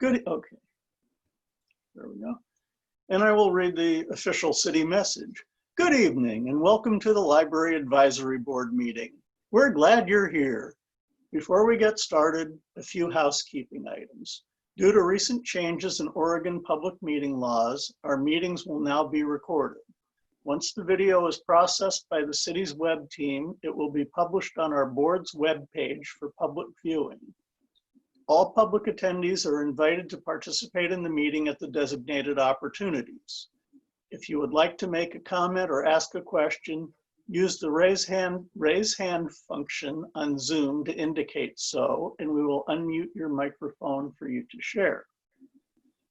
Okay, there we go. And I will read the official city message. Good evening and welcome to the Library Advisory Board meeting. We're glad you're here. Before we get started, a few housekeeping items. Due to recent changes in Oregon public meeting laws, our meetings will now be recorded. Once the video is processed by the city's web team, it will be published on our board's webpage for public viewing. All public attendees are invited to participate in the meeting at the designated opportunities. If you would like to make a comment or ask a question, use the raise hand function on Zoom to indicate so, and we will unmute your microphone for you to share.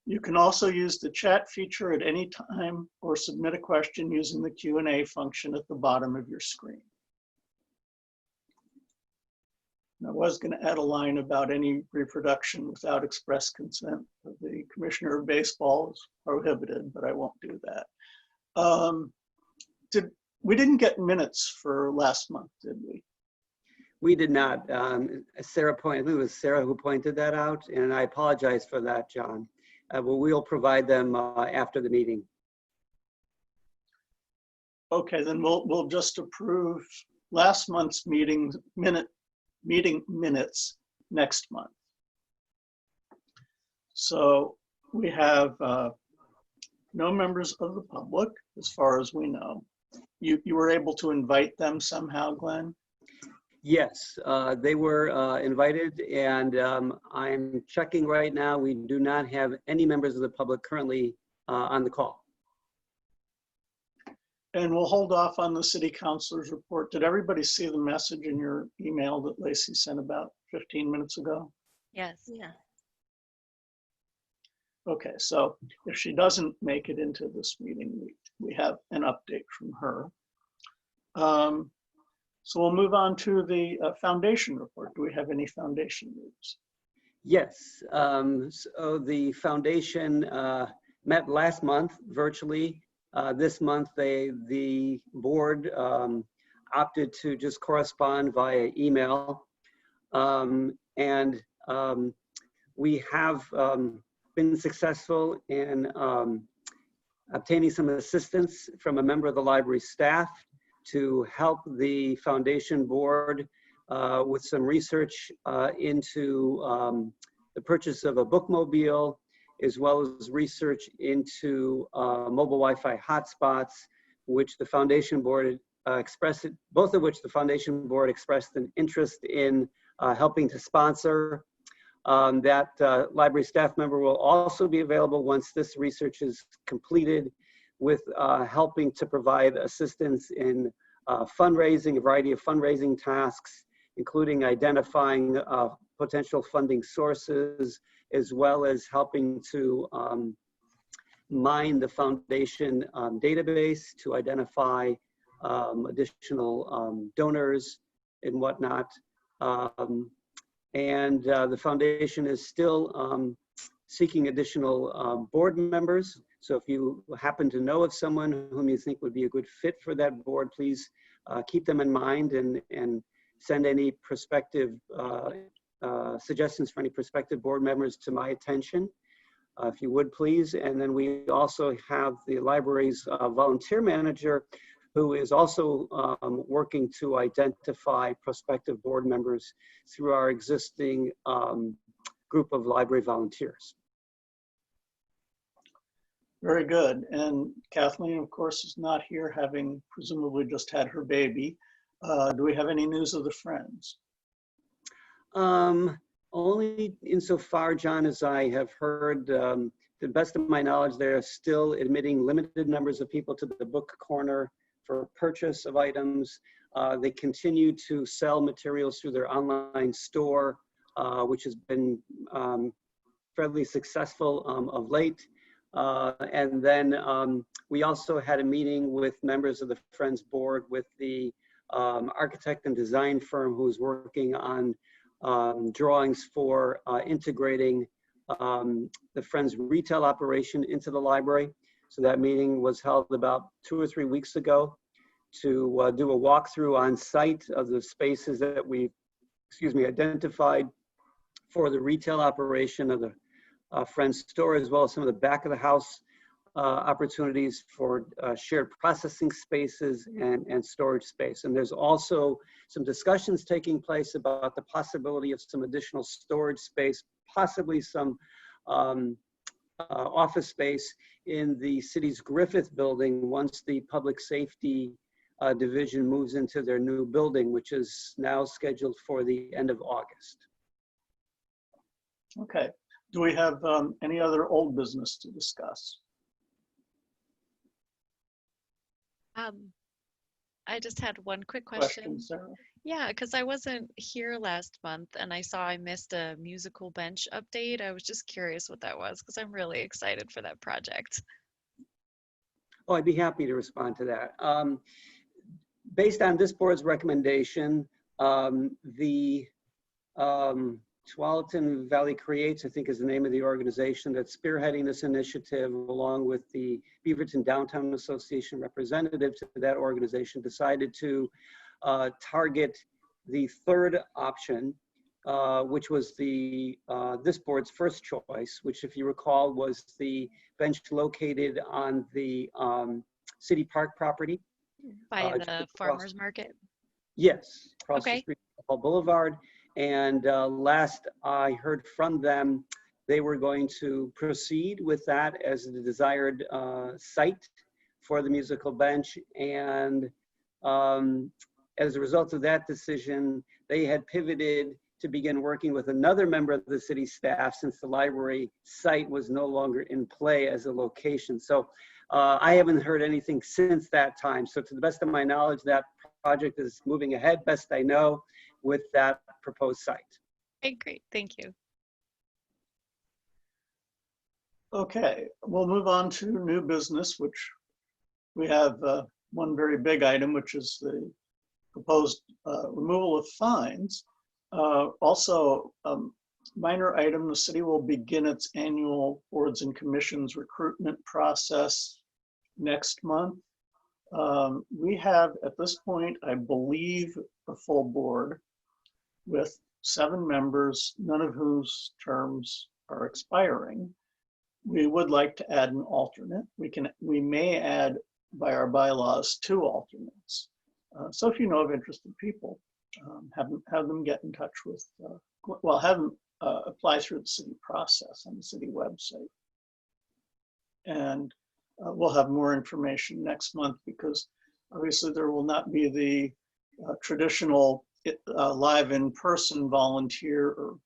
You can also use the chat feature at any time or submit a question using the Q&A function at the bottom of your screen. And I was going to add a line about any reproduction without express consent of the Commissioner of Baseball is prohibited, but I won't do that. We didn't get minutes for last month, did we? We did not. Sarah pointed, it was Sarah who pointed that out, and I apologize for that, John. We'll provide them after the meeting. Okay, then we'll just approve last month's meeting minutes next month. So we have no members of the public, as far as we know. You were able to invite them somehow, Glenn? Yes, they were invited, and I'm checking right now. We do not have any members of the public currently on the call. And we'll hold off on the city councilor's report. Did everybody see the message in your email that Lacey sent about 15 minutes ago? Yes. Yeah. Okay, so if she doesn't make it into this meeting, we have an update from her. So we'll move on to the foundation report. Do we have any foundation news? Yes, so the foundation met last month virtually. This month, the board opted to just correspond via email. We have been successful in obtaining some assistance from a member of the library staff to help the foundation board with some research into the purchase of a bookmobile, as well as research into mobile Wi-Fi hotspots, which the foundation board both of which the foundation board expressed an interest in helping to sponsor. That library staff member will also be available once this research is completed, with helping to provide assistance in fundraising, a variety of fundraising tasks, including identifying potential funding sources, as well as helping to mine the foundation database to identify additional donors and whatnot. The foundation is still seeking additional board members. So if you happen to know of someone whom you think would be a good fit for that board, please keep them in mind and send any prospective suggestions for any prospective board members to my attention, if you would please. And then we also have the library's volunteer manager, who is also working to identify prospective board members through our existing group of library volunteers. Very good. And Kathleen, of course, is not here, having presumably just had her baby. Do we have any news of the Friends? Only insofar, John, as I have heard. To the best of my knowledge, they're still admitting limited numbers of people to the book corner for purchase of items. They continue to sell materials through their online store, which has been fairly successful of late. And then we also had a meeting with members of the Friends board with the architect and design firm who's working on drawings for integrating the Friends retail operation into the library. So that meeting was held about 2 or 3 weeks ago to do a walkthrough on site of the spaces that we, identified for the retail operation of the Friends store, as well as some of the back of the house opportunities for shared processing spaces and storage space. And there's also some discussions taking place about the possibility of some additional storage space, possibly some office space in the city's Griffith building once the public safety division moves into their new building, which is now scheduled for the end of August. Okay. Do we have any other old business to discuss? I just had one quick question. Sarah? Yeah, because I wasn't here last month and I saw I missed a musical bench update. I was just curious what that was because I'm really excited for that project. Oh, I'd be happy to respond to that. Based on this board's recommendation, the Tualatin Valley Creates, I think is the name of the organization that's spearheading this initiative, along with the Beaverton Downtown Association representative to that organization, decided to target the third option, which was the this board's first choice, which, if you recall, was the bench located on the City Park property. By the farmer's market? Yes, across the Okay. street from Boulevard. And last I heard from them, they were going to proceed with that as the desired site for the musical bench. And as a result of that decision, they had pivoted to begin working with another member of the city staff since the library site was no longer in play as a location. So I haven't heard anything since that time. So to the best of my knowledge, that project is moving ahead, best I know, with that proposed site. Okay, great. Thank you. Okay, we'll move on to new business, which we have one very big item, which is the proposed removal of fines. Also, minor item, the city will begin its annual boards and commissions recruitment process next month. We have, at this point, I believe, a full board with 7 members, none of whose terms are expiring. We would like to add an alternate. We may add, by our bylaws, 2 alternates. So if you know of interested people, have them get in touch with, well, have them apply through the city process on the city website. And we'll have more information next month, because obviously there will not be the traditional live in-person volunteer or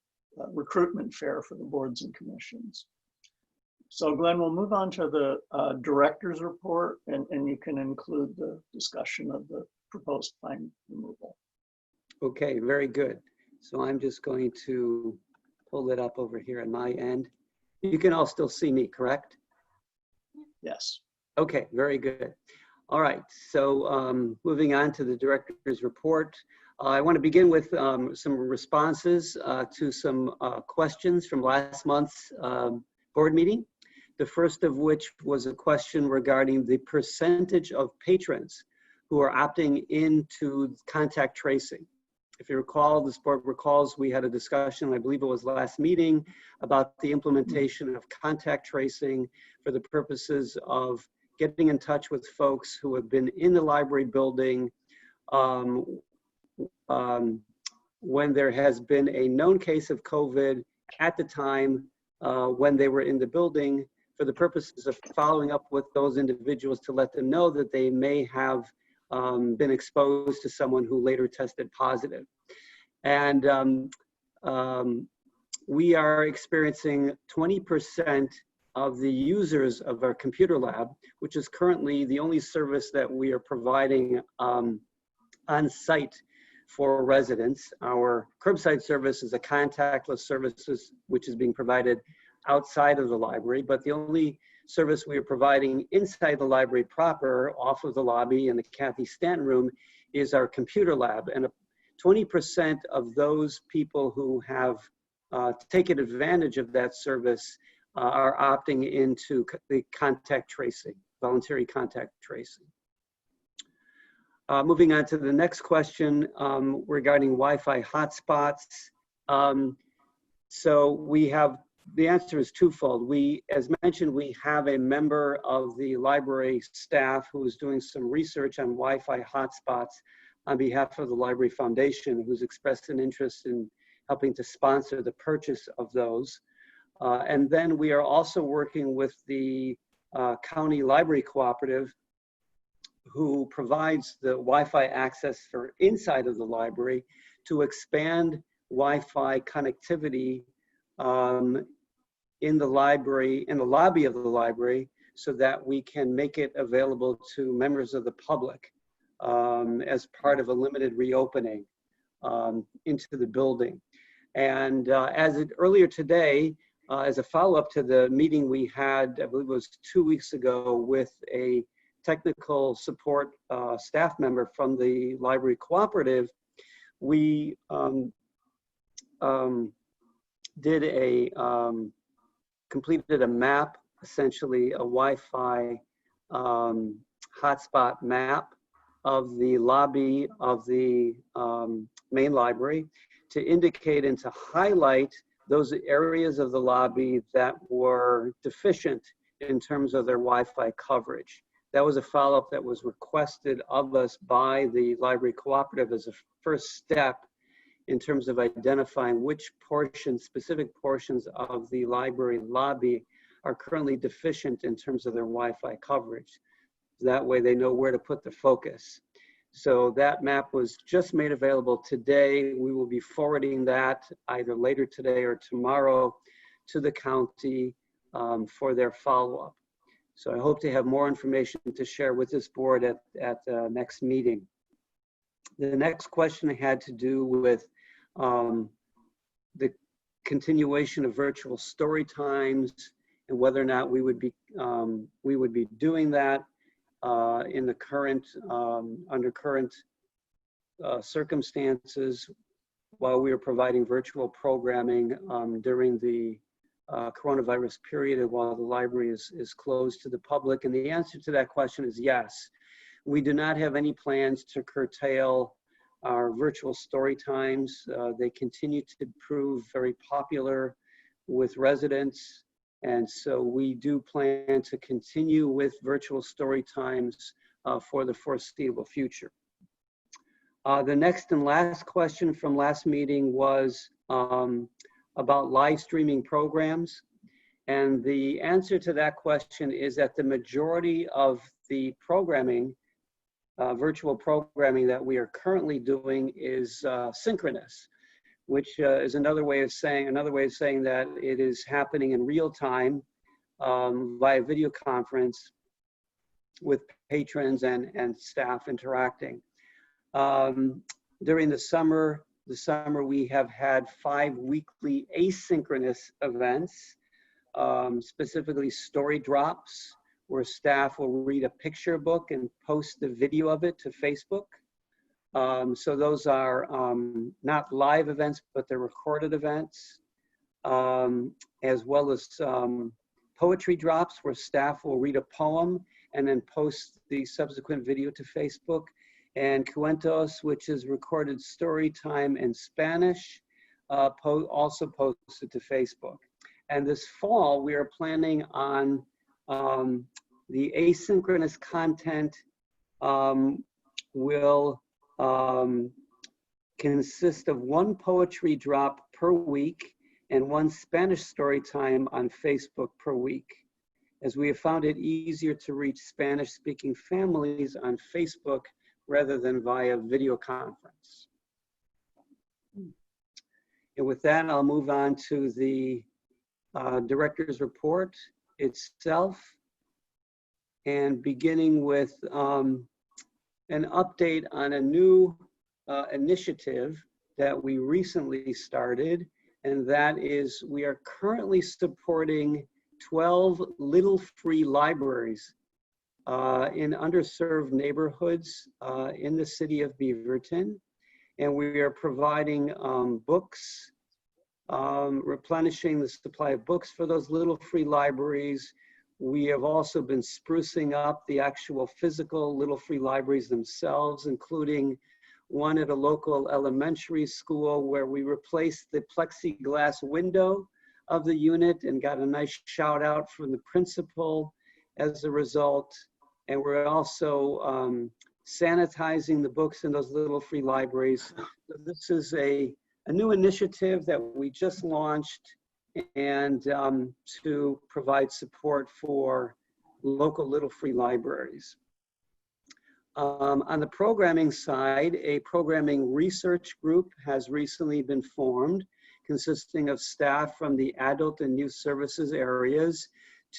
recruitment fair for the boards and commissions. So Glenn, we'll move on to the director's report, and you can include the discussion of the proposed fine removal. Okay, very good. So I'm just going to pull it up over here on my end. You can all still see me, correct? Yes. Okay, very good. All right, so moving on to the director's report. I want to begin with some responses to some questions from last month's board meeting. The first of which was a question regarding the percentage of patrons who are opting into contact tracing. If you recall, this board recalls, we had a discussion, I believe it was last meeting, about the implementation of contact tracing for the purposes of getting in touch with folks who have been in the library building when there has been a known case of COVID at the time when they were in the building, for the purposes of following up with those individuals to let them know that they may have been exposed to someone who later tested positive. And we are experiencing 20% of the users of our computer lab, which is currently the only service that we are providing on site for residents. Our curbside service is a contactless service which is being provided outside of the library, but the only service we are providing inside the library proper, off of the lobby and the Kathy Stanton room, is our computer lab. And 20% of those people who have taken advantage of that service are opting into the contact tracing, voluntary contact tracing. Moving on to the next question regarding Wi-Fi hotspots. So we have The answer is twofold. As mentioned, we have a member of the library staff who is doing some research on Wi-Fi hotspots on behalf of the Library Foundation, who's expressed an interest in helping to sponsor the purchase of those. And then we are also working with the County Library Cooperative, who provides the Wi-Fi access for inside of the library, to expand Wi-Fi connectivity in the library, in the lobby of the library, so that we can make it available to members of the public as part of a limited reopening into the building. And earlier today, as a follow-up to the meeting we had, I believe it was 2 weeks ago, with a technical support staff member from the library cooperative, we completed a map, essentially a Wi-Fi hotspot map of the lobby of the main library, to indicate and to highlight those areas of the lobby that were deficient in terms of their Wi-Fi coverage. That was a follow-up that was requested of us by the library cooperative as a first step in terms of identifying which portions, specific portions of the library lobby are currently deficient in terms of their Wi-Fi coverage. That way they know where to put the focus. So that map was just made available today. We will be forwarding that either later today or tomorrow to the county for their follow-up. So I hope to have more information to share with this board at the next meeting. The next question had to do with the continuation of virtual story times and whether or not we would be doing that in the current under current circumstances, while we are providing virtual programming during the coronavirus period and while the library is closed to the public. And the answer to that question is yes. We do not have any plans to curtail our virtual story times. They continue to prove very popular with residents. And so we do plan to continue with virtual story times for the foreseeable future. The next and last question from last meeting was about live streaming programs. And the answer to that question is that the majority of the programming, virtual programming that we are currently doing is synchronous, which is another way of saying that it is happening in real time via video conference with patrons and staff interacting. During the summer we have had 5 weekly asynchronous events, specifically story drops, where staff will read a picture book and post the video of it to Facebook. So those are not live events, but they're recorded events, as well as poetry drops, where staff will read a poem and then post the subsequent video to Facebook, and Cuentos, which is recorded story time in Spanish, also posted to Facebook. And this fall, we are planning on the asynchronous content will consist of 1 poetry drop per week and 1 Spanish story time on Facebook per week, as we have found it easier to reach Spanish-speaking families on Facebook rather than via video conference. And with that, I'll move on to the director's report itself, and beginning with an update on a new initiative that we recently started, and that is we are currently supporting 12 little free libraries in underserved neighborhoods in the city of Beaverton. And we are providing books, replenishing the supply of books for those little free libraries. We have also been sprucing up the actual physical little free libraries themselves, including one at a local elementary school where we replaced the plexiglass window of the unit and got a nice shout out from the principal as a result. And we're also sanitizing the books in those little free libraries. So this is a new initiative that we just launched, and to provide support for local little free libraries. On the programming side, a programming research group has recently been formed, consisting of staff from the adult and youth services areas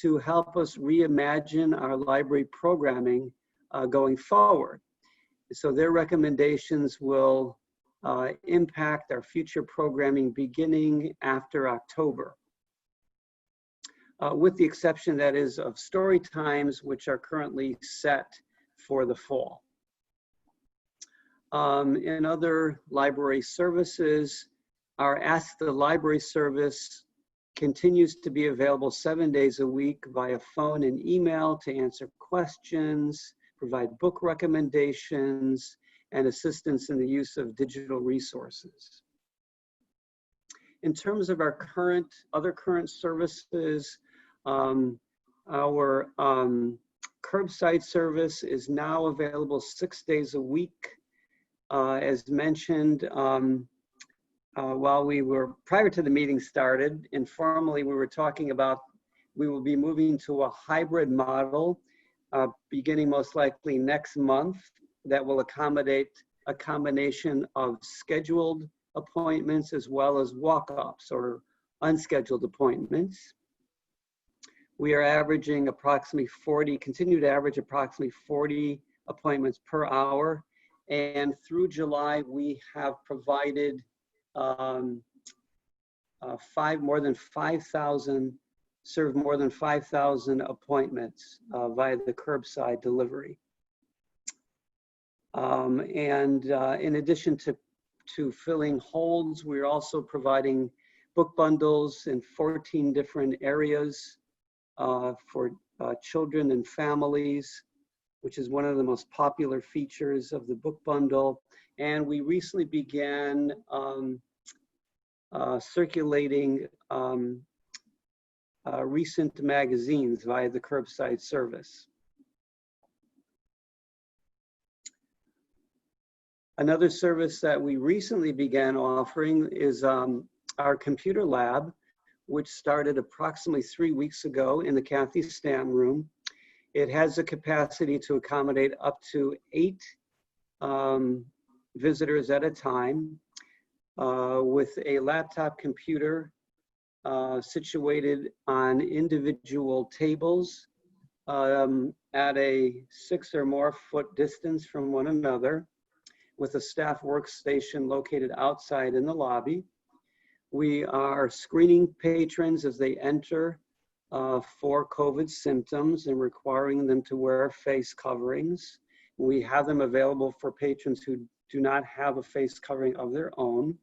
to help us reimagine our library programming going forward. So their recommendations will impact our future programming beginning after October. With the exception, that is, of story times, which are currently set for the fall. In other library services, our Ask the Library service continues to be available 7 days a week via phone and email to answer questions, provide book recommendations, and assistance in the use of digital resources. In terms of our other current services, our curbside service is now available 6 days a week. As mentioned, while we were, prior to the meeting started, informally we were talking about we will be moving to a hybrid model beginning most likely next month that will accommodate a combination of scheduled appointments as well as walk-ups or unscheduled appointments. We are averaging approximately 40, continue to average approximately 40 appointments per hour. And through July, we have provided served more than 5,000 appointments via the curbside delivery. In addition to filling holds, we're also providing book bundles in 14 different areas for children and families, which is one of the most popular features of the book bundle. And we recently began circulating recent magazines via the curbside service. Another service that we recently began offering is our computer lab, which started approximately 3 weeks ago in the Kathy Stanton room. It has the capacity to accommodate up to 8 visitors at a time with a laptop computer situated on individual tables at a 6 or more foot distance from one another, with a staff workstation located outside in the lobby. We are screening patrons as they enter for COVID symptoms and requiring them to wear face coverings. We have them available for patrons who do not have a face covering of their own.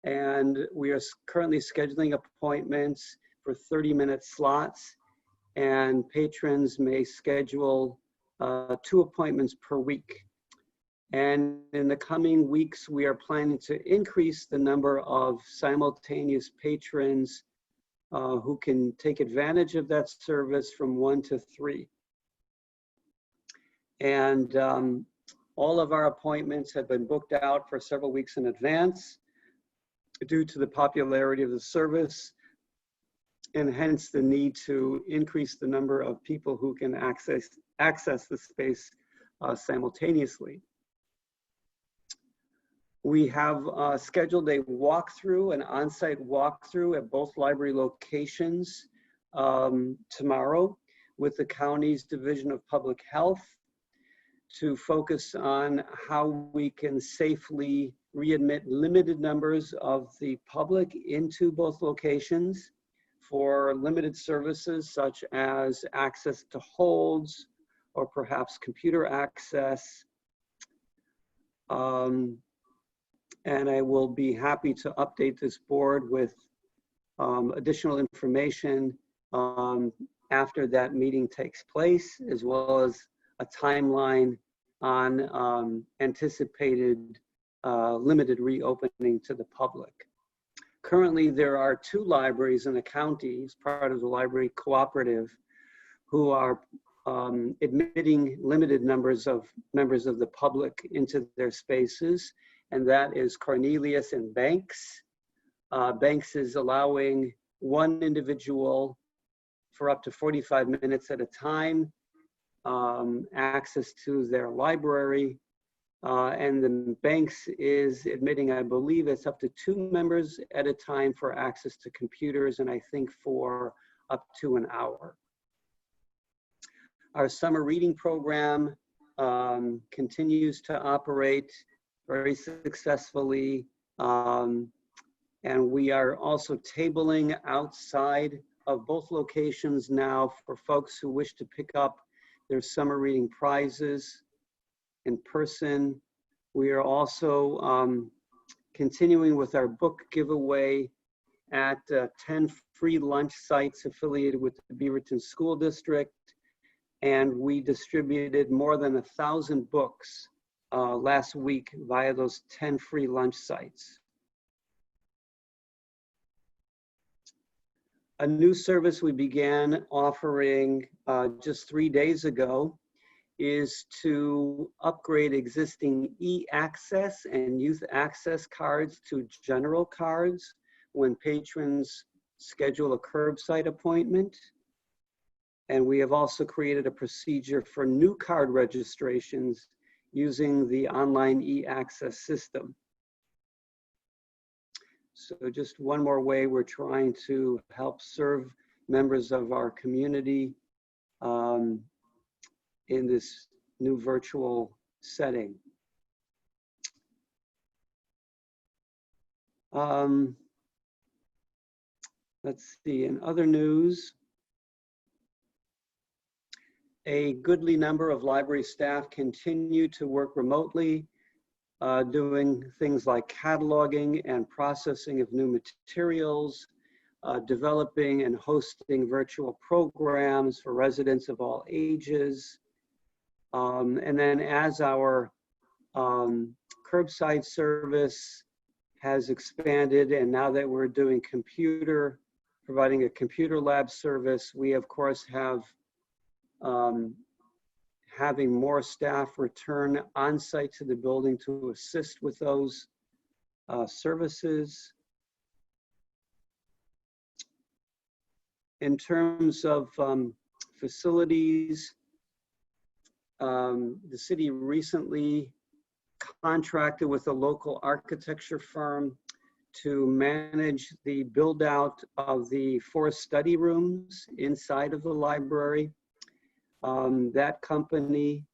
And we are currently scheduling appointments for 30-minute slots, and patrons may schedule 2 appointments per week. And in the coming weeks, we are planning to increase the number of simultaneous patrons who can take advantage of that service from 1 to 3. And all of our appointments have been booked out for several weeks in advance due to the popularity of the service, and hence the need to increase the number of people who can access the space simultaneously. We have scheduled a walkthrough, an on-site walkthrough at both library locations tomorrow with the county's Division of Public Health to focus on how we can safely readmit limited numbers of the public into both locations for limited services such as access to holds or perhaps computer access. And I will be happy to update this board with additional information after that meeting takes place, as well as a timeline on anticipated limited reopening to the public. Currently, there are 2 libraries in the county as part of the library cooperative who are admitting limited numbers of members of the public into their spaces, and that is Cornelius and Banks. Banks is allowing 1 individual for up to 45 minutes at a time access to their library. And the Banks is admitting, I believe it's up to 2 members at a time for access to computers, and I think for up to an hour. Our summer reading program continues to operate very successfully. And we are also tabling outside of both locations now for folks who wish to pick up their summer reading prizes in person. We are also continuing with our book giveaway at 10 free lunch sites affiliated with the Beaverton School District. And we distributed more than 1,000 books last week via those 10 free lunch sites. A new service we began offering just 3 days ago is to upgrade existing e-access and youth access cards to general cards when patrons schedule a curbside appointment. And we have also created a procedure for new card registrations using the online e-access system. So just one more way we're trying to help serve members of our community in this new virtual setting. Let's see, in other news, a goodly number of library staff continue to work remotely, doing things like cataloging and processing of new materials, developing and hosting virtual programs for residents of all ages. And then as our curbside service has expanded, and now that we're doing providing a computer lab service, we of course have having more staff return on site to the building to assist with those services. In terms of facilities, the city recently contracted with a local architecture firm to manage the build out of the 4 study rooms inside of the library. That company,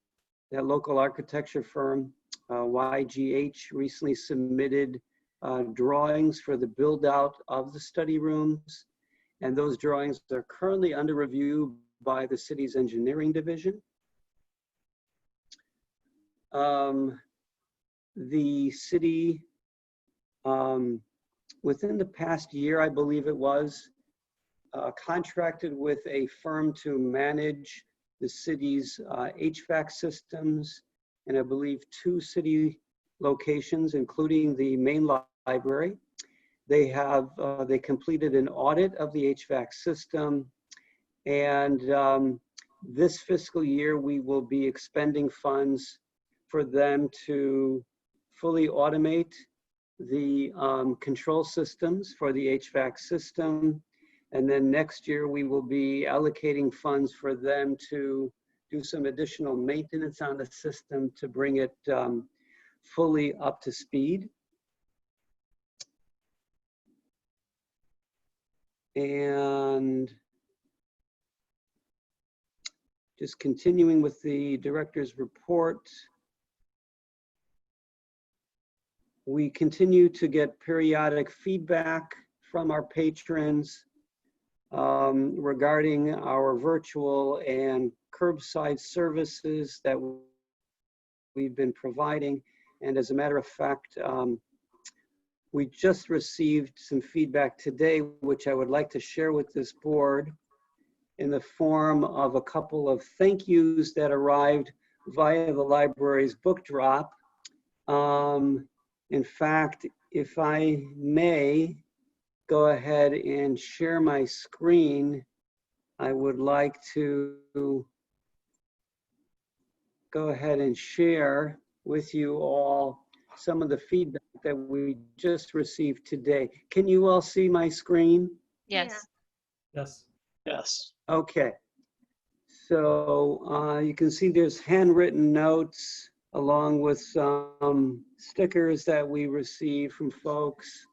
that local architecture firm, YGH, recently submitted drawings for the build out of the study rooms. And those drawings are currently under review by the city's engineering division. The city, within the past year, I believe it was, contracted with a firm to manage the city's HVAC systems, and I believe 2 city locations, including the main library. They completed an audit of the HVAC system, and this fiscal year we will be expending funds for them to fully automate the control systems for the HVAC system. And then next year we will be allocating funds for them to do some additional maintenance on the system to bring it fully up to speed. And just continuing with the director's report, we continue to get periodic feedback from our patrons regarding our virtual and curbside services that we've been providing. And as a matter of fact, we just received some feedback today, which I would like to share with this board in the form of a couple of thank yous that arrived via the library's book drop. In fact, if I may, go ahead and share my screen, I would like to go ahead and share with you all some of the feedback that we just received today. Can you all see my screen? Yes. Yes. Yes. Okay. So you can see there's handwritten notes along with some stickers that we received from folks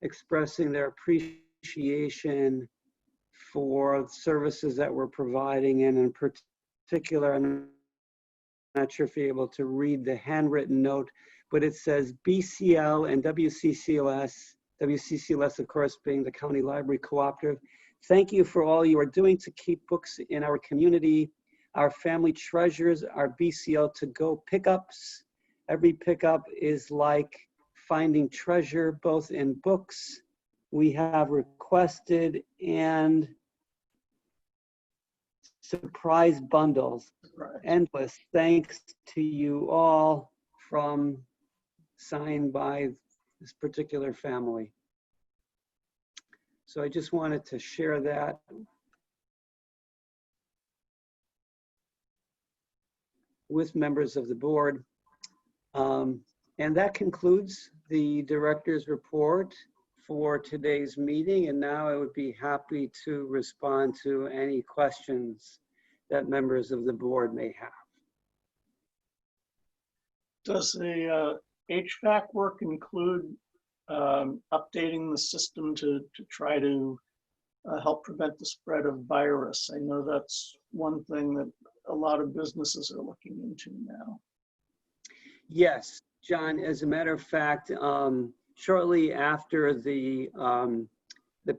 expressing their appreciation for services that we're providing, and in particular, I'm not sure if you're able to read the handwritten note, but it says BCL and WCCLS of course being the County Library Cooperative. Thank you for all you are doing to keep books in our community. Our family treasures our BCL to go pickups. Every pickup is like finding treasure, both in books we have requested and surprise bundles. Right. Endless thanks to you all, from signed by this particular family. So I just wanted to share that with members of the board. And that concludes the director's report for today's meeting. And now I would be happy to respond to any questions that members of the board may have. Does the HVAC work include updating the system to try to help prevent the spread of virus? I know that's one thing that a lot of businesses are looking into now. Yes, John, as a matter of fact, shortly after the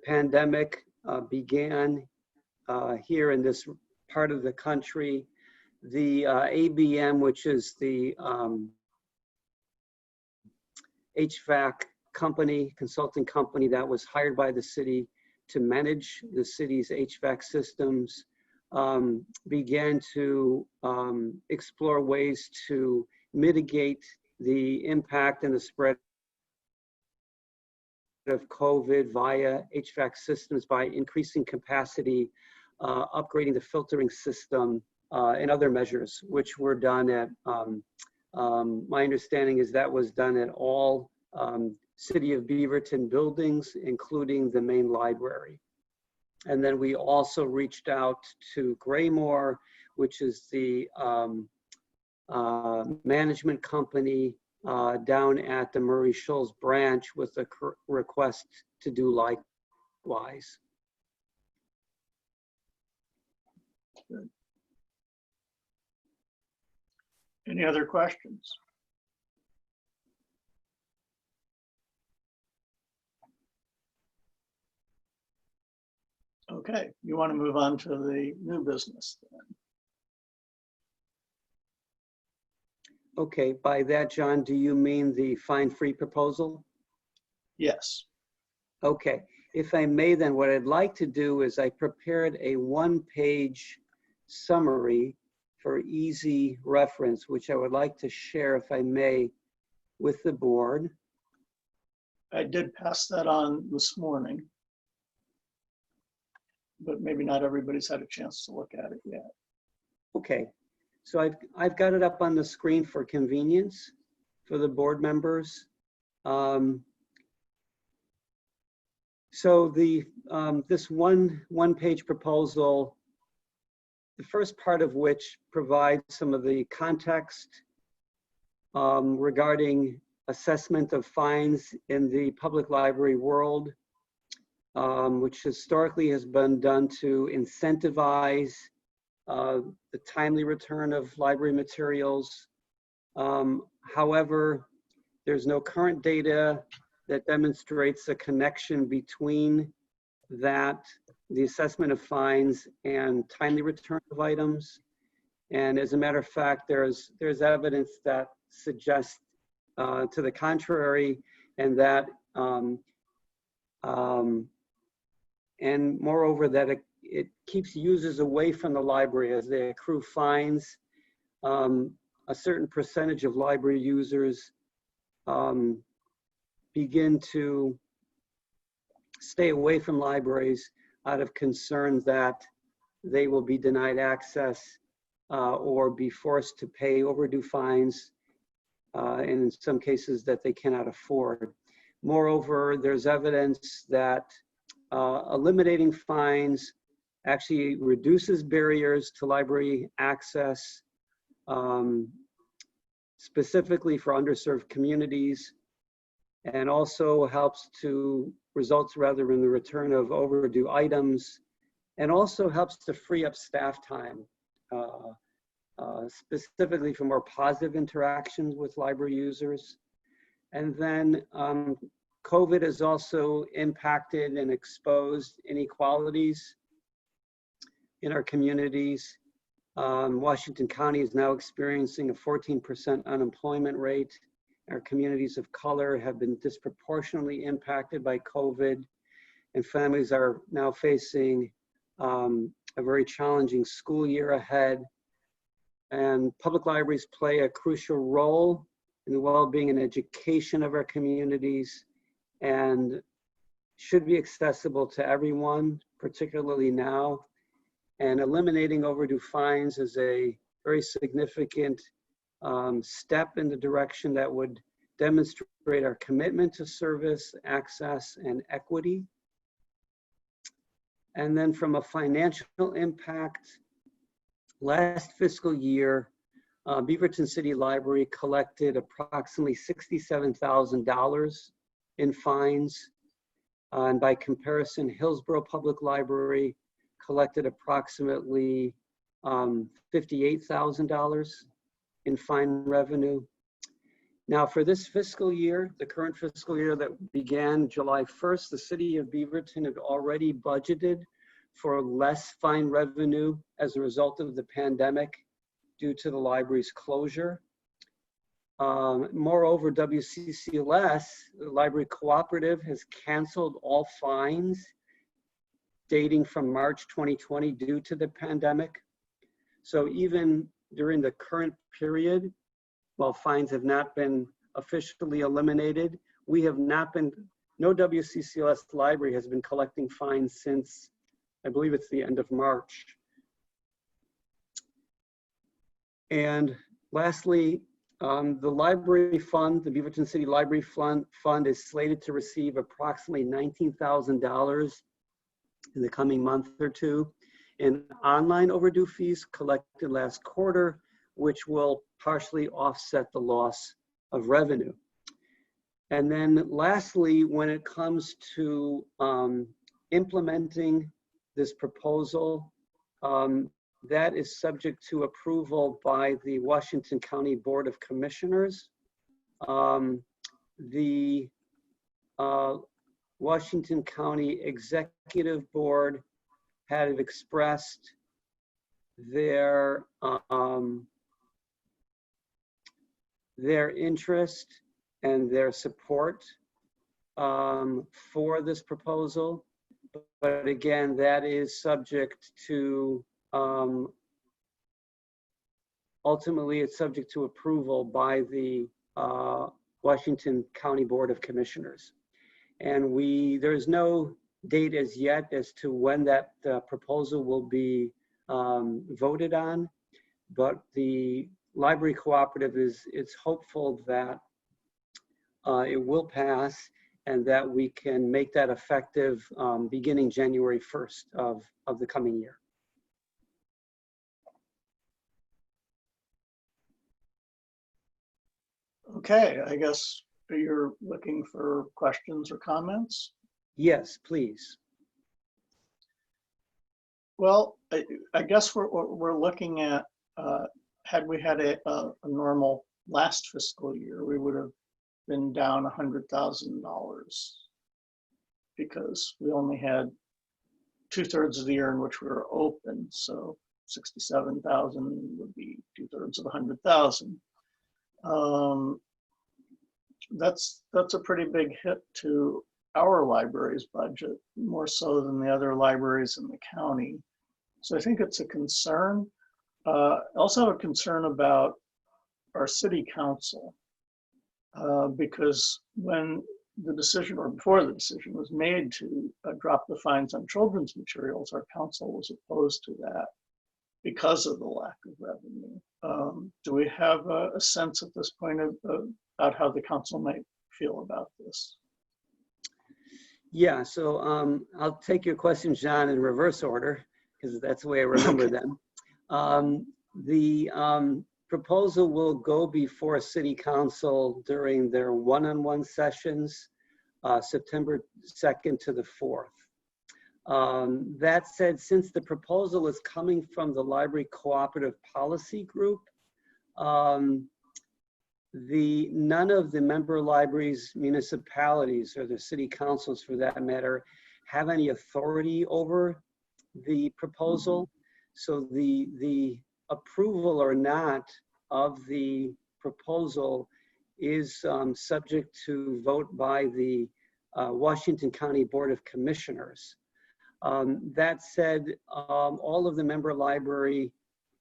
pandemic began here in this part of the country, the ABM, which is the HVAC company, consulting company that was hired by the city to manage the city's HVAC systems, began to explore ways to mitigate the impact and the spread of COVID via HVAC systems by increasing capacity, upgrading the filtering system, and other measures, which were done at, my understanding is that was done at all City of Beaverton buildings, including the main library. And then we also reached out to Graymore, which is the management company down at the Murray Shoals branch, with a request to do likewise. Good. Any other questions? Okay, you want to move on to the new business then? Okay, by that, John, do you mean the fine-free proposal? Yes. Okay, if I may, then what I'd like to do is I prepared a one-page summary for easy reference, which I would like to share, if I may, with the board. I did pass that on this morning, but maybe not everybody's had a chance to look at it yet. Okay, so I've got it up on the screen for convenience for the board members. So the this one-page proposal, the first part of which provides some of the context regarding assessment of fines in the public library world, which historically has been done to incentivize the timely return of library materials. However, there's no current data that demonstrates a connection between that, the assessment of fines, and timely return of items. And as a matter of fact, there's evidence that suggests to the contrary, and that and moreover that it keeps users away from the library as they accrue fines. A certain percentage of library users begin to stay away from libraries out of concern that they will be denied access or be forced to pay overdue fines, and in some cases that they cannot afford. Moreover, there's evidence that eliminating fines actually reduces barriers to library access, specifically for underserved communities, and also helps to results rather in the return of overdue items, and also helps to free up staff time, specifically for more positive interactions with library users. And then COVID has also impacted and exposed inequalities in our communities. Washington County is now experiencing a 14% unemployment rate. Our communities of color have been disproportionately impacted by COVID, and families are now facing a very challenging school year ahead. And public libraries play a crucial role in the well-being and education of our communities and should be accessible to everyone, particularly now. And eliminating overdue fines is a very significant step in the direction that would demonstrate our commitment to service, access, and equity. And then from a financial impact, last fiscal year, Beaverton City Library collected approximately $67,000 in fines. And by comparison, Hillsborough Public Library collected approximately $58,000 in fine revenue. Now for this fiscal year, the current fiscal year that began July 1st, the city of Beaverton had already budgeted for less fine revenue as a result of the pandemic due to the library's closure. Moreover, WCCLS, the library cooperative, has canceled all fines dating from March 2020 due to the pandemic. So even during the current period, while fines have not been officially eliminated, no WCCLS library has been collecting fines since, I believe it's the end of March. And lastly, the library fund, the Beaverton City Library Fund is slated to receive approximately $19,000 in the coming month or two in online overdue fees collected last quarter, which will partially offset the loss of revenue. And then lastly, when it comes to implementing this proposal, that is subject to approval by the Washington County Board of Commissioners. The Washington County Executive Board had expressed their interest and their support for this proposal. But again, that is subject to, ultimately it's subject to approval by the Washington County Board of Commissioners. And there's no date as yet as to when that proposal will be voted on, but the library cooperative is hopeful that it will pass and that we can make that effective beginning January 1st of the coming year. Okay, I guess you're looking for questions or comments? Yes, please. Well, I guess we're looking at, had we had a normal last fiscal year, we would have been down $100,000 because we only had 2/3 of the year in which we were open. So 67,000 would be 2/3 of 100,000. That's a pretty big hit to our library's budget, more so than the other libraries in the county. So I think it's a concern. Also a concern about our city council, because when the decision, or before the decision was made to drop the fines on children's materials, our council was opposed to that because of the lack of revenue. Do we have a sense at this point about how the council might feel about this? Yeah, so I'll take your questions, John, in reverse order, because that's the way I remember them. The proposal will go before City Council during their one-on-one sessions, September 2nd to the 4th. That said, since the proposal is coming from the Library Cooperative Policy Group, none of the member libraries, municipalities, or the city councils for that matter, have any authority over the proposal. So the approval or not of the proposal is subject to vote by the Washington County Board of Commissioners. That said, all of the member libraries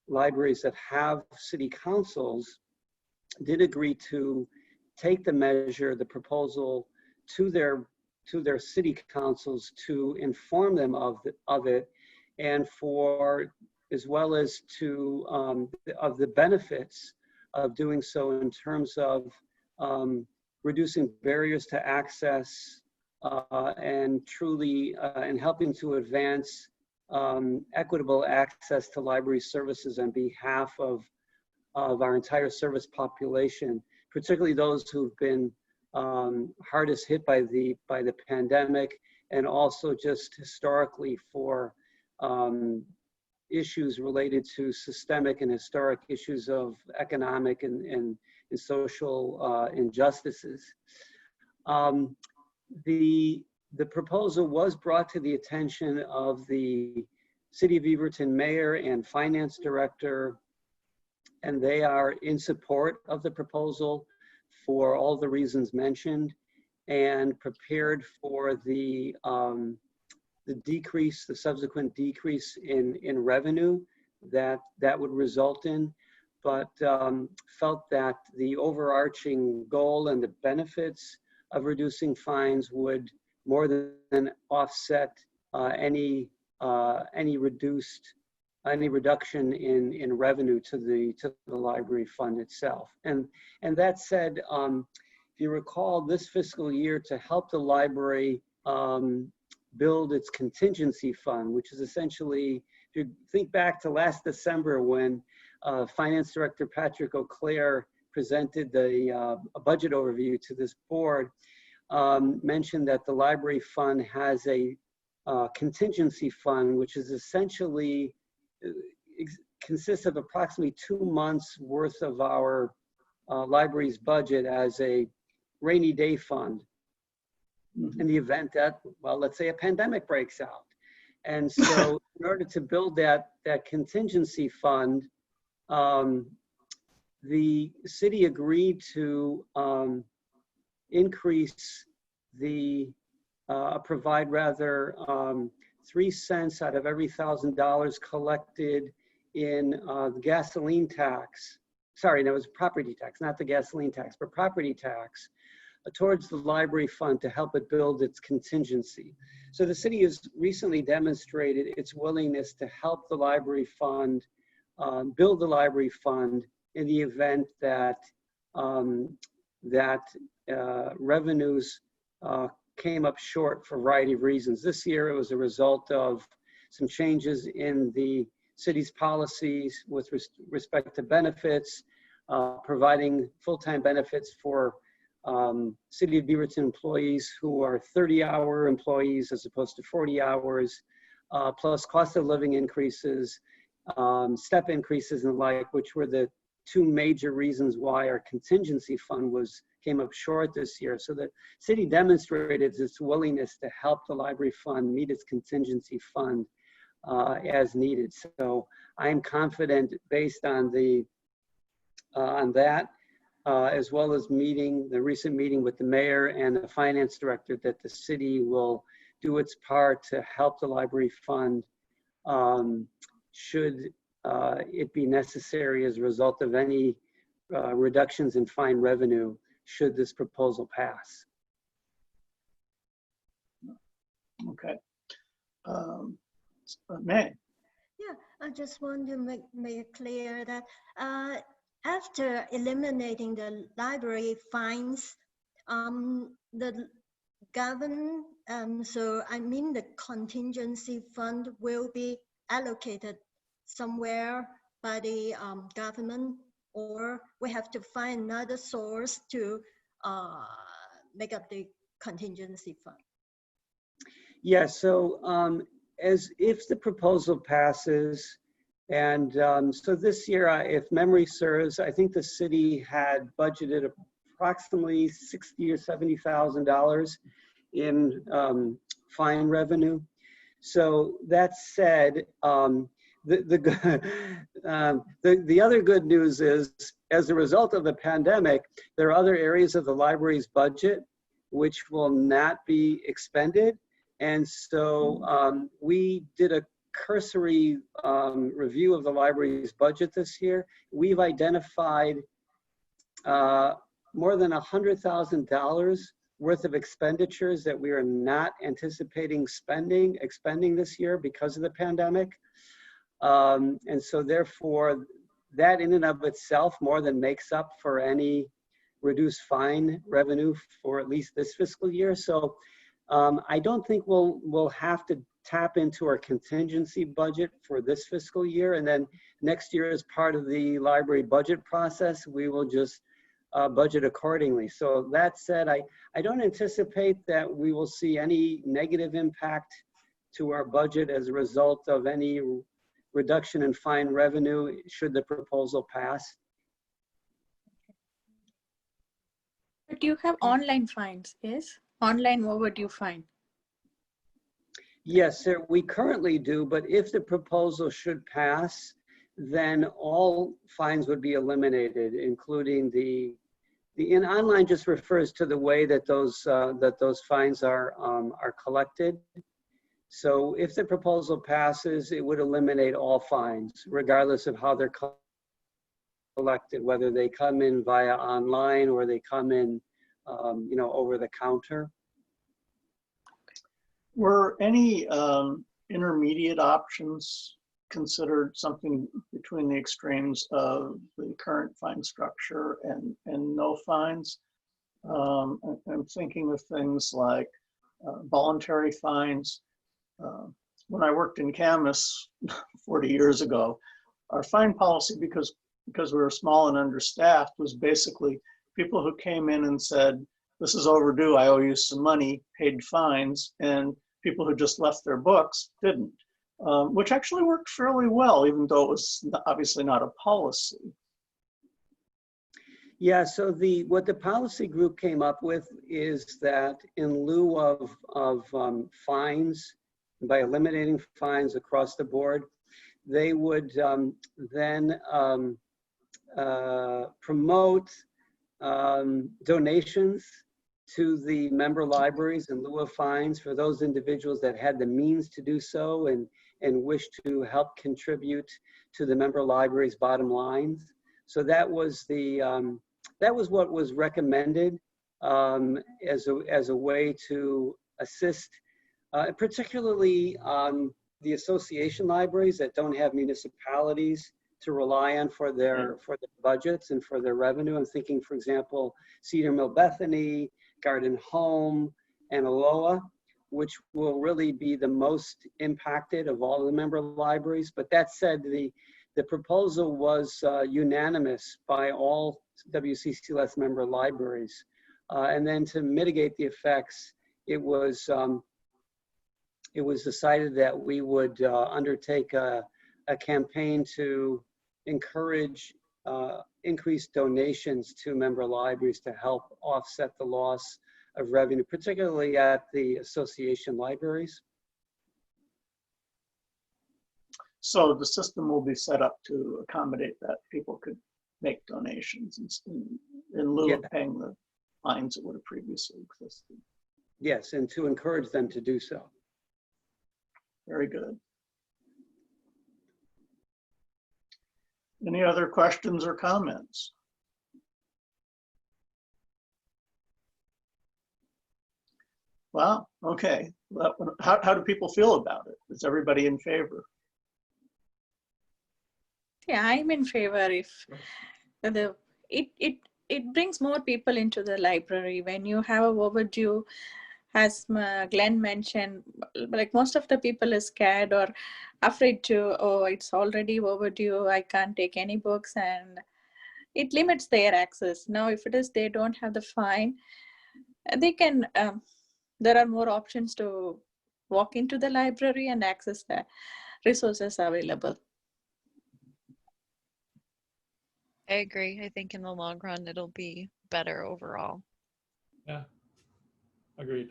that have city councils did agree to take the measure, the proposal, to their city councils to inform them of it, and as well as to of the benefits of doing so in terms of reducing barriers to access and truly and helping to advance equitable access to library services on behalf of our entire service population, particularly those who've been hardest hit by the pandemic, and also just historically for issues related to systemic and historic issues of economic and social injustices. The proposal was brought to the attention of the City of Beaverton Mayor and Finance Director, and they are in support of the proposal for all the reasons mentioned, and prepared for the decrease, the subsequent decrease in revenue that would result in, but felt that the overarching goal and the benefits of reducing fines would more than offset any reduction in revenue to the library fund itself. And that said, if you recall, this fiscal year, to help the library build its contingency fund, which is essentially, if you think back to last December when Finance Director Patrick O'Clair presented a budget overview to this board, mentioned that the library fund has a contingency fund, which is essentially consists of approximately 2 months worth of our library's budget as a rainy day fund in the event that, well, let's say a pandemic breaks out. And so in order to build that contingency fund, the city agreed to increase provide rather 3 cents out of every $1,000 collected in the gasoline tax. Sorry, that was property tax, not the gasoline tax, but property tax towards the library fund to help it build its contingency. So the city has recently demonstrated its willingness to help the library fund, build the library fund in the event that revenues came up short for a variety of reasons. This year it was a result of some changes in the city's policies with respect to benefits, providing full-time benefits for City of Beaverton employees who are 30-hour employees as opposed to 40 hours, plus cost of living increases, step increases and the like, which were the 2 major reasons why our contingency fund came up short this year. So the city demonstrated its willingness to help the library fund meet its contingency fund as needed. So I am confident, based on that, as well as the recent meeting with the mayor and the finance director, that the city will do its part to help the library fund should it be necessary as a result of any reductions in fine revenue should this proposal pass. Okay. May. Yeah, I just want to make it clear that after eliminating the library fines, the government, so I mean the contingency fund will be allocated somewhere by the government, or we have to find another source to make up the contingency fund. Yeah, so as if the proposal passes, and so this year, if memory serves, I think the city had budgeted approximately $60,000 or $70,000 in fine revenue. So that said, the other good news is, as a result of the pandemic, there are other areas of the library's budget which will not be expended. And so we did a cursory review of the library's budget this year. We've identified more than $100,000 worth of expenditures that we are not anticipating expending this year because of the pandemic. And so therefore, that in and of itself more than makes up for any reduced fine revenue for at least this fiscal year. So I don't think we'll have to tap into our contingency budget for this fiscal year. And then next year, as part of the library budget process, we will just budget accordingly. So that said, I don't anticipate that we will see any negative impact to our budget as a result of any reduction in fine revenue should the proposal pass. But you have online fines, yes? Online overdue fine. Yes, sir, we currently do, but if the proposal should pass, then all fines would be eliminated, including the online just refers to the way that those fines are collected. So if the proposal passes, it would eliminate all fines, regardless of how they're collected, whether they come in via online or they come in, over the counter. Were any intermediate options considered, something between the extremes of the current fine structure and no fines? I'm thinking of things like voluntary fines. When I worked in Camas 40 years ago, our fine policy, because we were small and understaffed, was basically people who came in and said, "This is overdue, I owe you some money," paid fines, and people who just left their books didn't, which actually worked fairly well, even though it was obviously not a policy. Yeah, so what the policy group came up with is that in lieu of fines, by eliminating fines across the board, they would then promote donations to the member libraries in lieu of fines for those individuals that had the means to do so and wish to help contribute to the member libraries' bottom lines. So that was what was recommended as a way to assist, particularly the association libraries that don't have municipalities to rely on for their budgets and for their revenue. I'm thinking, for example, Cedar Mill Bethany, Garden Home, and Aloha, which will really be the most impacted of all the member libraries. But that said, the proposal was unanimous by all WCCLS member libraries. And then to mitigate the effects, it was decided that we would undertake a campaign to encourage increased donations to member libraries to help offset the loss of revenue, particularly at the association libraries. So the system will be set up to accommodate that. People could make donations in lieu of paying the fines that would have previously existed. Yes, and to encourage them to do so. Very good. Any other questions or comments? Wow, okay. How do people feel about it? Is everybody in favor? Yeah, I'm in favor if it brings more people into the library when you have a overdue, as Glenn mentioned, like most of the people is scared or afraid to, oh, it's already overdue, I can't take any books, and it limits their access. Now, if it is they don't have the fine, they can, there are more options to walk into the library and access the resources available. I agree. I think in the long run, it'll be better overall. Yeah, agreed.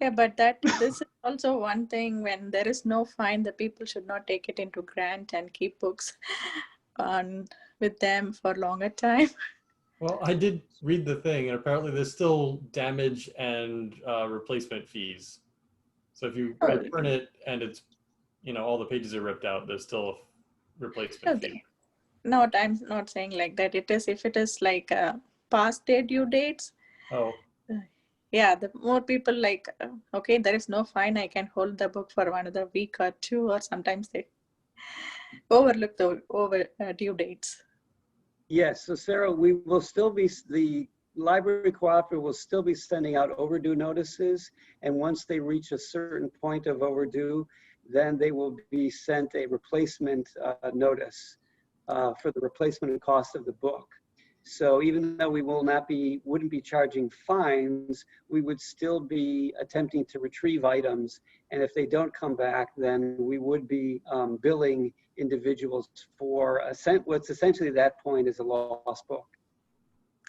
Yeah, but this is also one thing, when there is no fine, the people should not take it into grant and keep books on with them for longer time. Well, I did read the thing, and apparently there's still damage and replacement fees. So if you return it and it's, all the pages are ripped out, there's still a replacement fee. No, I'm not saying like that. It is, if it is like past their due dates. Oh. Yeah, the more people like, okay, there is no fine, I can hold the book for another week or two, or sometimes they overlook the due dates. Yes, so Sarah, we will still be, the library cooperative will still be sending out overdue notices. And once they reach a certain point of overdue, then they will be sent a replacement notice for the replacement cost of the book. So even though we wouldn't be charging fines, we would still be attempting to retrieve items. And if they don't come back, then we would be billing individuals for what's essentially at that point is a lost book.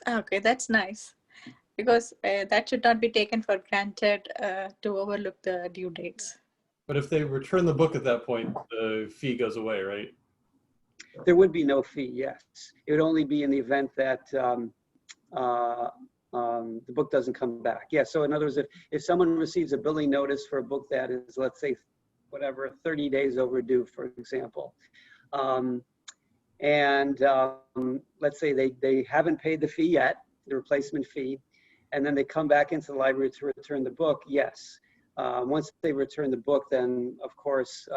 Okay, that's nice, because that should not be taken for granted to overlook the due dates. But if they return the book at that point, the fee goes away, right? There would be no fee, yes. It would only be in the event that the book doesn't come back. Yeah, so in other words, if someone receives a billing notice for a book that is, let's say, whatever, 30 days overdue, for example, let's say they haven't paid the fee yet, the replacement fee, and then they come back into the library to return the book, yes. Once they return the book, then of course,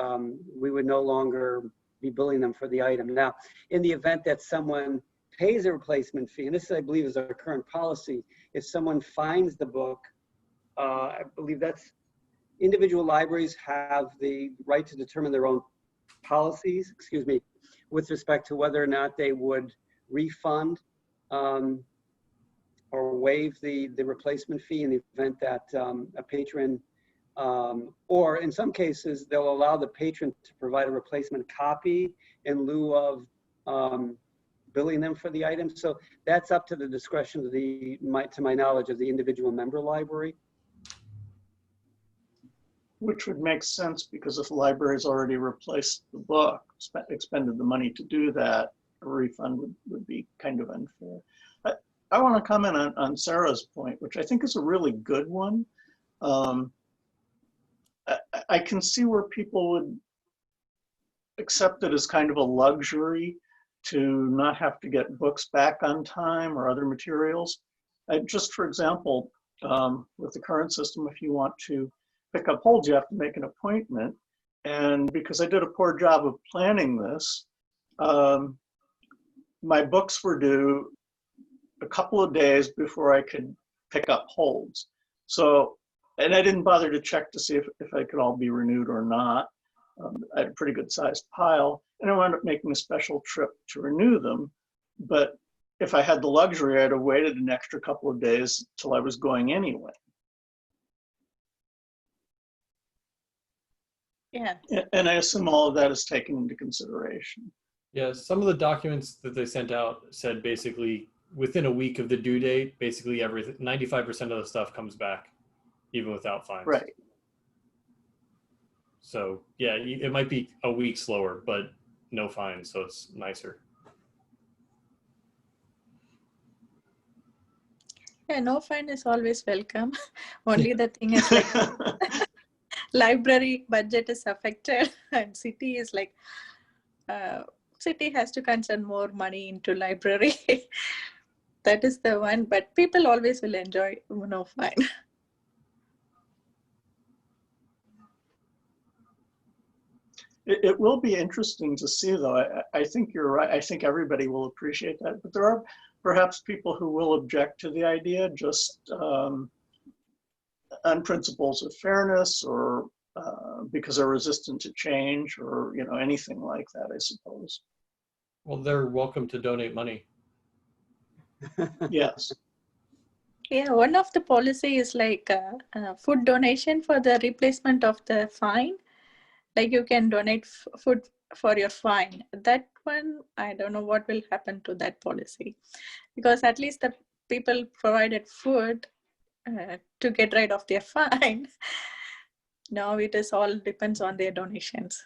we would no longer be billing them for the item. Now, in the event that someone pays a replacement fee, and this I believe is our current policy, if someone finds the book, I believe that's, individual libraries have the right to determine their own policies, with respect to whether or not they would refund or waive the replacement fee in the event that a patron, or in some cases, they'll allow the patron to provide a replacement copy in lieu of billing them for the item. So that's up to the discretion of to my knowledge, of the individual member library. Which would make sense, because if the library's already replaced the book, expended the money to do that, a refund would be kind of unfair. I want to comment on Sarah's point, which I think is a really good one. I can see where people would accept it as kind of a luxury to not have to get books back on time or other materials. Just for example, with the current system, if you want to pick up holds, you have to make an appointment. And because I did a poor job of planning this, my books were due a couple of days before I could pick up holds. So, and I didn't bother to check to see if I could all be renewed or not. I had a pretty good sized pile, and I wound up making a special trip to renew them. But if I had the luxury, I'd have waited an extra couple of days till I was going anyway. Yeah. And I assume all of that is taken into consideration. Yeah, some of the documents that they sent out said basically within a week of the due date, basically everything, 95% of the stuff comes back, even without fines. Right. So yeah, it might be a week slower, but no fines, so it's nicer. Yeah, no fine is always welcome. Only the thing is like library budget is affected, and city is like, city has to concern more money into library. that is the one, but people always will enjoy no fine. It will be interesting to see, though. I think you're right. I think everybody will appreciate that. But there are perhaps people who will object to the idea just on principles of fairness, or because they're resistant to change, or anything like that, I suppose. Well, they're welcome to donate money. Yes. Yeah, one of the policy is like food donation for the replacement of the fine. Like you can donate food for your fine. That one, I don't know what will happen to that policy, because at least the people provided food to get rid of their fine. Now it is all depends on their donations.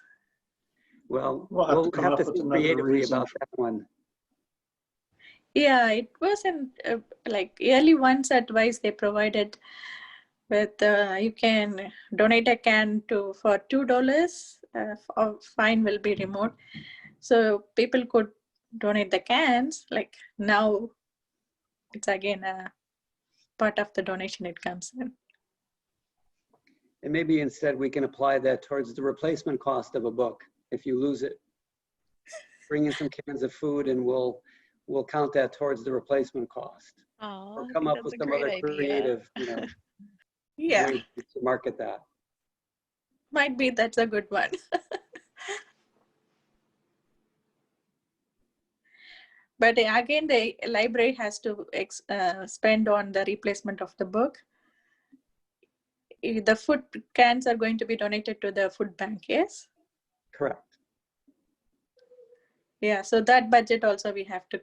Well, We'll have to we'll come have up to with think another creatively reason. about that one. Yeah, it wasn't like early ones advice they provided with you can donate a can for $2, fine will be removed. So people could donate the cans. Like now, it's again a part of the donation. It comes in. And maybe instead we can apply that towards the replacement cost of a book if you lose it. Bring in some cans of food and we'll count that towards the replacement cost. Oh, Or I come think up that's with a some great other idea. creative, Yeah, way to market that. might be that's a good one. But again, the library has to spend on the replacement of the book. The food cans are going to be donated to the food bank, yes? Correct. Yeah, so that budget also we have to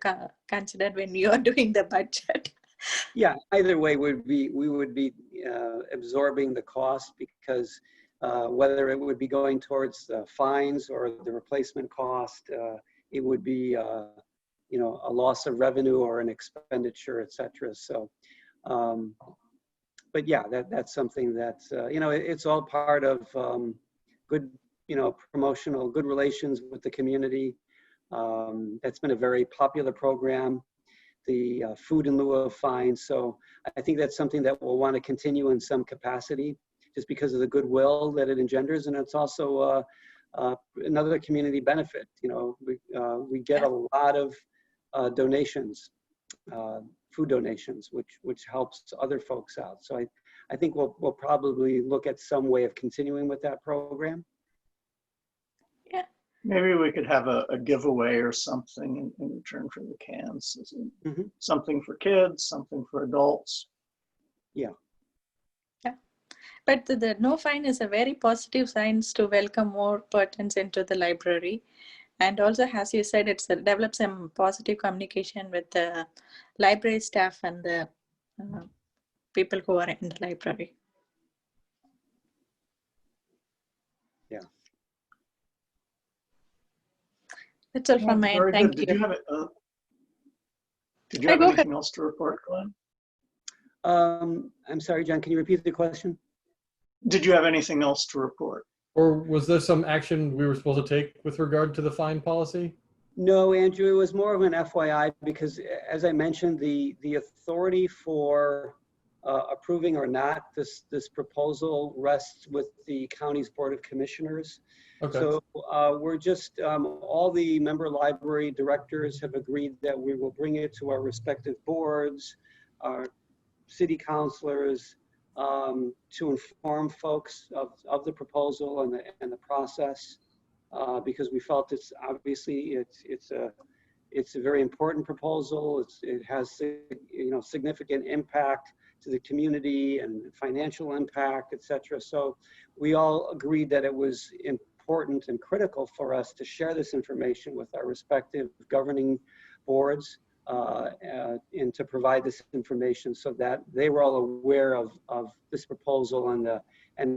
consider when you are doing the budget. Yeah, either way we would be absorbing the cost, because whether it would be going towards fines or the replacement cost, it would be a loss of revenue or an expenditure, etc. So, but yeah, that's something that it's all part of good promotional, good relations with the community. That's been a very popular program, the food in lieu of fines. So I think that's something that we'll want to continue in some capacity, just because of the goodwill that it engenders, and it's also another community benefit. We get a lot of donations, food donations, which helps other folks out. So I think we'll probably look at some way of continuing with that program. Yeah. Maybe we could have a giveaway or something in return for the cans. Something for kids, something for adults. Yeah. Yeah. But the no fine is a very positive sign to welcome more persons into the library. And also, as you said, it develops some positive communication with the library staff and the people who are in the library. Yeah. That's all from my end. Very Thank good. you. Did you have anything else to report, Glenn? I'm sorry, John, can you repeat the question? Did you have anything else to report? Or was there some action we were supposed to take with regard to the fine policy? No, Andrew, it was more of an FYI, because as I mentioned, the authority for approving or not this proposal rests with the county's Board of Commissioners. Okay. So we're just, all the member library directors have agreed that we will bring it to our respective boards, our city councilors, to inform folks of the proposal and the process, because we felt it's obviously it's a very important proposal. It has significant impact to the community and financial impact, etc. So we all agreed that it was important and critical for us to share this information with our respective governing boards, and to provide this information so that they were all aware of this proposal and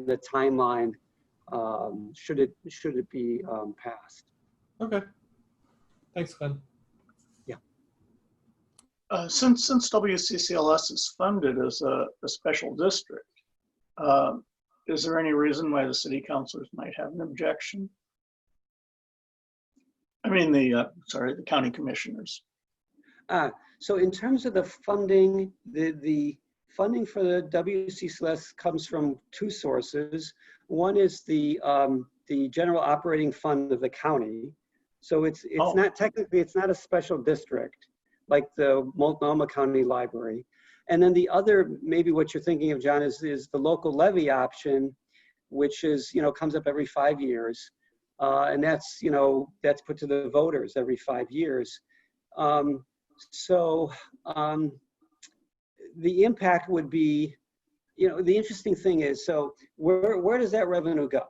the timeline should it be passed. Okay. Thanks, Glenn. Yeah. Since WCCLS is funded as a special district, is there any reason why the city councilors might have an objection? I mean, the county commissioners. So in terms of the funding, the funding for the WCCLS comes from two sources. One is the general operating fund of the county. So it's not technically, it's not a special district like the Multnomah County Library. And then the other, maybe what you're thinking of, John, is the local levy option, which is, comes up every 5 years. And that's, that's put to the voters every 5 years. The impact would be, the interesting thing is, so where does that revenue go?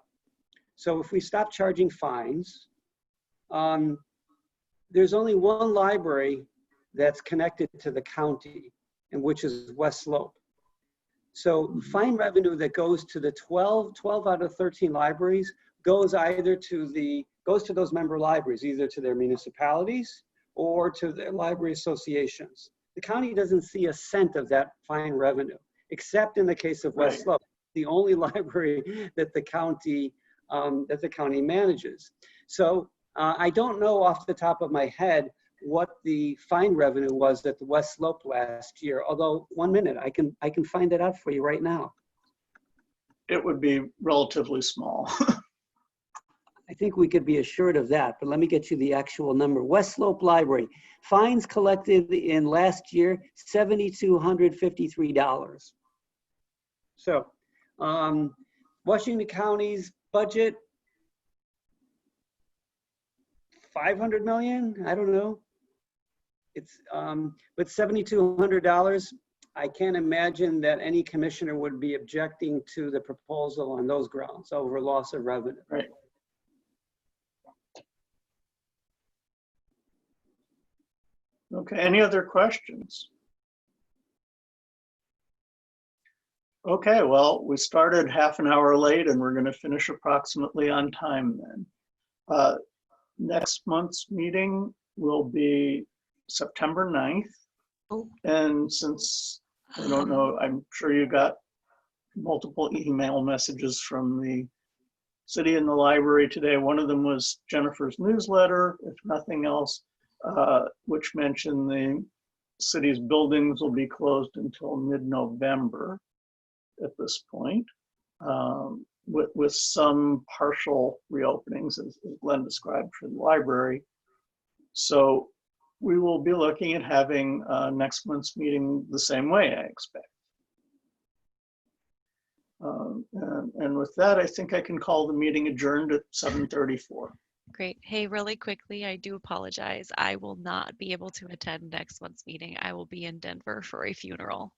So if we stop charging fines, there's only one library that's connected to the county, and which is West Slope. So fine revenue that goes to the 12 out of 13 libraries goes either to those member libraries, either to their municipalities or to their library associations. The county doesn't see a cent of that fine revenue, except in the case of West Slope, the only library that the county manages. So I don't know off the top of my head what the fine revenue was at the West Slope last year. Although, 1 minute, I can find it out for you right now. It would be relatively small. I think we could be assured of that, but let me get you the actual number. West Slope Library, fines collected in last year, $7,253. So, Washington County's budget, 500 million, I don't know. It's, but $7,200, I can't imagine that any commissioner would be objecting to the proposal on those grounds over loss of revenue. Right. Okay, any other questions? Okay, well, we started half an hour late and we're going to finish approximately on time then. Next month's meeting will be September 9th. Oh. And since, I don't know, I'm sure you got multiple email messages from the city and the library today. One of them was Jennifer's newsletter, if nothing else, which mentioned the city's buildings will be closed until mid-November at this point, with some partial reopenings, as Glenn described, for the library. So we will be looking at having next month's meeting the same way, I expect. And with that, I think I can call the meeting adjourned at 7:34. Great. Hey, really quickly, I do apologize. I will not be able to attend next month's meeting. I will be in Denver for a funeral.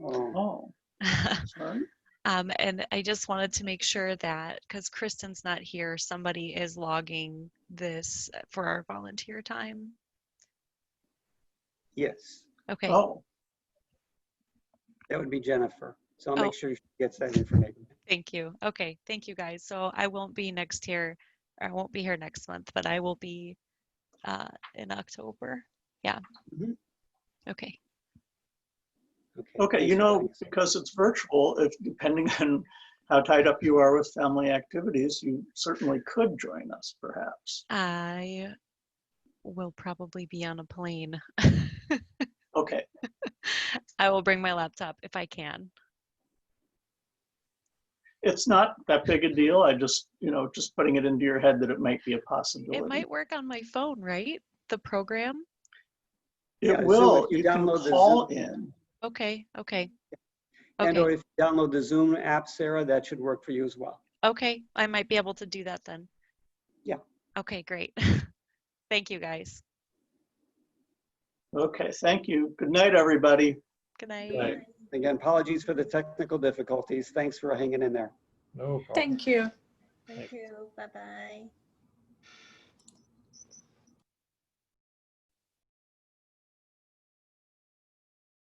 Oh, sorry. And I just wanted to make sure that, because Kristen's not here, somebody is logging this for our volunteer time. Yes, Okay. Oh, that would be Jennifer. So I'll make sure she gets that information. Thank you. Okay. Thank you, guys. So I won't be here next month, but I will be in October. Yeah. Mhm. Okay. okay. Thanks You for know, joining us. because it's virtual, if depending on how tied up you are with family activities, you certainly could join us, perhaps. I will probably be on a plane. Okay. I will bring my laptop if I can. It's not that big a deal. I just, just putting it into your head that it might be a possibility. It might work on my phone, right? The program? It Yeah, will. Zoom, if you You can download the call Zoom- in. Okay. Okay. And or Okay. if you download the Zoom app, Sarah, that should work for you as well. Okay. I might be able to do that then. Yeah. Okay, great. Thank you, guys. Okay, thank you. Good night, everybody. Good night. Good night. Again, apologies for the technical difficulties. Thanks for hanging in there. No problem. Thank you. Thank you. Bye-bye.